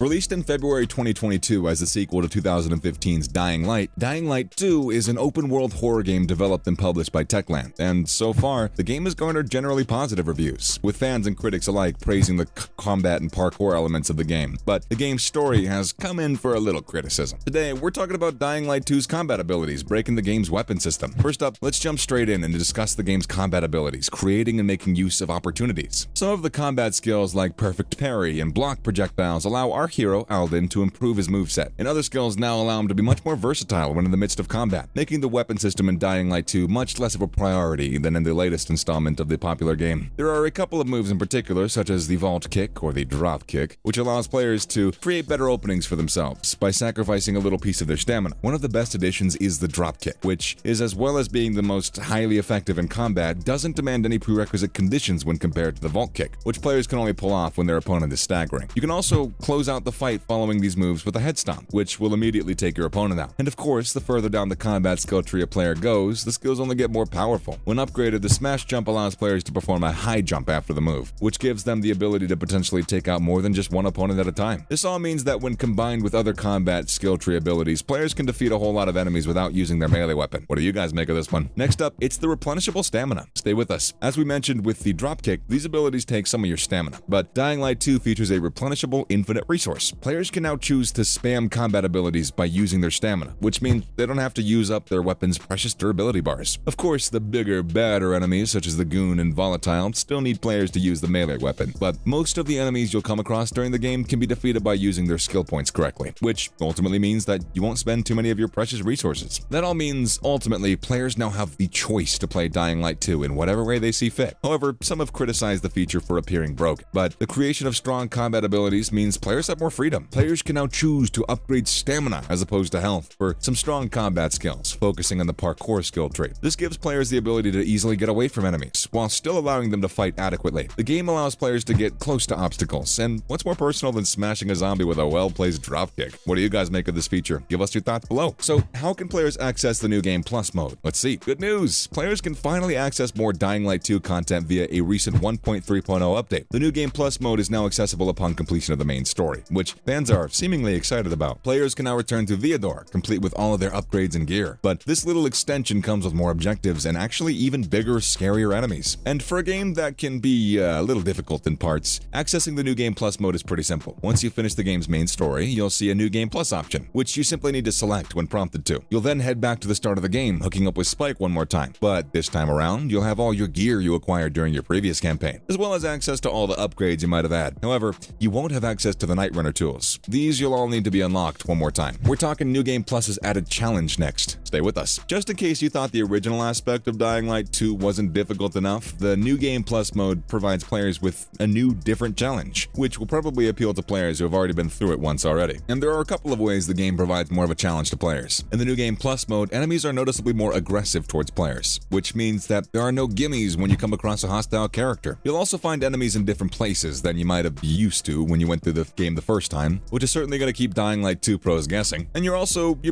Released in February 2022 as the sequel to 2015's Dying Light, Dying Light 2 is an open-world horror game developed and published by Techland, and so far, the game has garnered generally positive reviews, with fans and critics alike praising the combat and parkour elements of the game. But the game's story has come in for a little criticism. Today, we're talking about Dying Light 2's combat abilities, breaking the game's weapon system. First up, let's jump straight in and discuss the game's combat abilities, creating and making use of opportunities. Some of the combat skills like perfect parry and block projectiles allow our hero, Alden, to improve his moveset, and other skills now allow him to be much more versatile when in the midst of combat, making the weapon system in Dying Light 2 much less of a priority than in the latest installment of the popular game. There are a couple of moves in particular, such as the vault kick or the drop kick, which allows players to create better openings for themselves by sacrificing a little piece of their stamina. One of the best additions is the drop kick, which is, as well as being the most highly effective in combat, doesn't demand any prerequisite conditions when compared to the vault kick, which players can only pull off when their opponent is staggering. You can also close out the fight following these moves with a head stomp, which will immediately take your opponent out. And of course, the further down the combat skill tree a player goes, the skills only get more powerful. When upgraded, the smash jump allows players to perform a high jump after the move, which gives them the ability to potentially take out more than just one opponent at a time. This all means that when combined with other combat skill tree abilities, players can defeat a whole lot of enemies without using their melee weapon. What do you guys make of this one? Next up, it's the replenishable stamina. Stay with us. As we mentioned with the dropkick, these abilities take some of your stamina, but Dying Light 2 features a replenishable infinite resource. Players can now choose to spam combat abilities by using their stamina, which means they don't have to use up their weapon's precious durability bars. Of course, the bigger, badder enemies such as the Goon and Volatile still need players to use the melee weapon, but most of the enemies you'll come across during the game can be defeated by using their skill points correctly, which ultimately means that you won't spend too many of your precious resources. That all means, ultimately, players now have the choice to play Dying Light 2 in whatever way they see fit. However, some have criticized the feature for appearing broken, but the creation of strong combat abilities means players have more freedom. Players can now choose to upgrade stamina as opposed to health for some strong combat skills, focusing on the parkour skill tree. This gives players the ability to easily get away from enemies, while still allowing them to fight adequately. The game allows players to get close to obstacles, and what's more personal than smashing a zombie with a well-placed dropkick? What do you guys make of this feature? Give us your thoughts below. So, how can players access the new Game Plus mode? Let's see. Good news! Players can finally access more Dying Light 2 content via a recent 1.3.0 update. The new Game Plus mode is now accessible upon completion of the main story, which fans are seemingly excited about. Players can now return to Viador, complete with all of their upgrades and gear, but this little extension comes with more objectives and actually even bigger, scarier enemies. And for a game that can be a little difficult in parts, accessing the new Game Plus mode is pretty simple. Once you finish the game's main story, you'll see a new Game Plus option, which you simply need to select when prompted to. You'll then head back to the start of the game, hooking up with Spike one more time, but this time around, you'll have all your gear you acquired during your previous campaign, as well as access to all the upgrades you might have had. However, you won't have access to the Night Runner tools. These you'll all need to be unlocked one more time. We're talking New Game Plus's added challenge next. Stay with us. Just in case you thought the original aspect of Dying Light 2 wasn't difficult enough, the New Game Plus mode provides players with a new, different challenge, which will probably appeal to players who have already been through it once already. And there are a couple of ways the game provides more of a challenge to players. In the New Game Plus mode, enemies are noticeably more aggressive towards players, which means that there are no gimmies when you come across a hostile character. You'll also find enemies in different places than you might have used to when you went through the game the first time, which is certainly going to keep Dying Light 2 pros guessing. And you're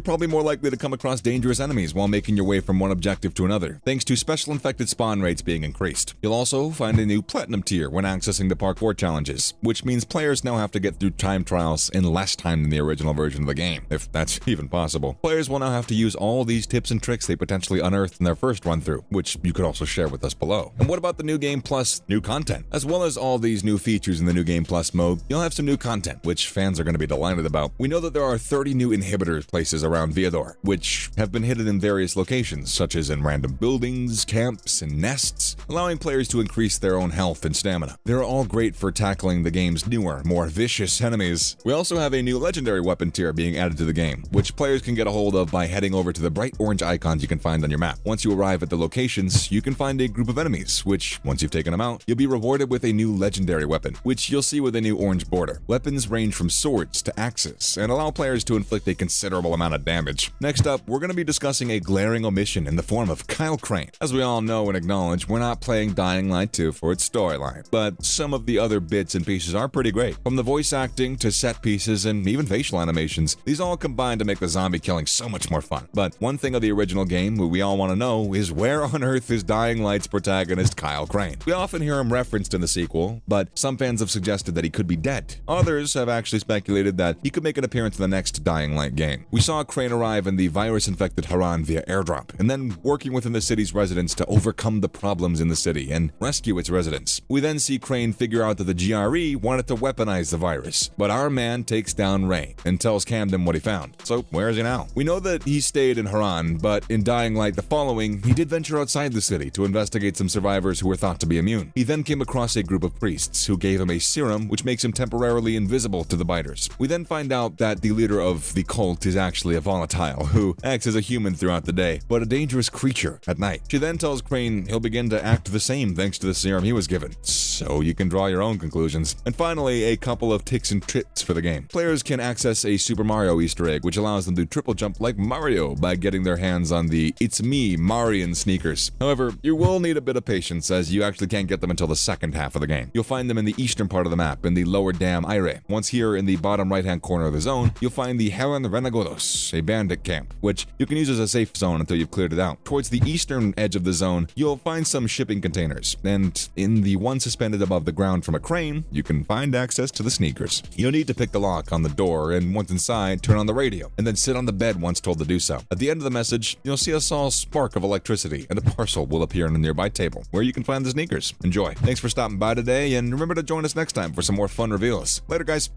probably more likely to come across dangerous enemies while making your way from one objective to another, thanks to special infected spawn rates being increased. You'll also find a new Platinum tier when accessing the parkour challenges, which means players now have to get through time trials in less time than the original version of the game, if that's even possible. Players will now have to use all these tips and tricks they potentially unearthed in their first run-through, which you could also share with us below. And what about the New Game Plus new content? As well as all these new features in the New Game Plus mode, you'll have some new content, which fans are going to be delighted about. We know that there are 30 new inhibitor places around Viador, which have been hidden in various locations, such as in random buildings, camps, and nests, allowing players to increase their own health and stamina. They're all great for tackling the game's newer, more vicious enemies. We also have a new legendary weapon tier being added to the game, which players can get a hold of by heading over to the bright orange icons you can find on your map. Once you arrive at the locations, you can find a group of enemies, which, once you've taken them out, you'll be rewarded with a new legendary weapon, which you'll see with a new orange border. Weapons range from swords to axes, and allow players to inflict a considerable amount of damage. Next up, we're going to be discussing a glaring omission in the form of Kyle Crane. As we all know and acknowledge, we're not playing Dying Light 2 for its storyline, but some of the other bits and pieces are pretty great. From the voice acting to set pieces and even facial animations, these all combine to make the zombie killing so much more fun. But one thing of the original game we all want to know is where on earth is Dying Light's protagonist Kyle Crane? We often hear him referenced in the sequel, but some fans have suggested that he could be dead. Others have actually speculated that he could make an appearance in the next Dying Light game. We saw Crane arrive in the virus-infected Haran via airdrop, and then working within the city's residents to overcome the problems in the city and rescue its residents. We then see Crane figure out that the GRE wanted to weaponize the virus, but our man takes down Ray and tells Camden what he found. So where is he now? We know that he stayed in Haran, but in Dying Light the following, he did venture outside the city to investigate some survivors who were thought to be immune. He then came across a group of priests who gave him a serum which makes him temporarily invisible to the biters. We then find out that the leader of the cult is actually a volatile who acts as a human throughout the day, but a dangerous creature at night. She then tells Crane he'll begin to act the same thanks to the serum he was given, so you can draw your own conclusions. And finally, a couple of ticks and tricks for the game. Players can access a Super Mario Easter egg which allows them to triple jump like Mario by getting their hands on the It's Me Marian sneakers. However, you will need a bit of patience as you actually can't get them until the second half of the game. You'll find them in the eastern part of the map in the lower dam Aire. Once here in the bottom right hand corner of the zone, you'll find the Heron Renegados, a bandit camp, which you can use as a safe zone until you've cleared it out. Towards the eastern edge of the zone, you'll find some shipping containers, and in the one suspended above the ground from a crane, you can find access to the sneakers. You'll need to pick the lock on the door, and once inside, turn on the radio, and then sit on the bed once told to do so. At the end of the message, you'll see a small spark of electricity, and a parcel will appear on a nearby table, where you can find the sneakers. Enjoy. Thanks for stopping by today, and remember to join us next time for some more fun reveals. Later, guys.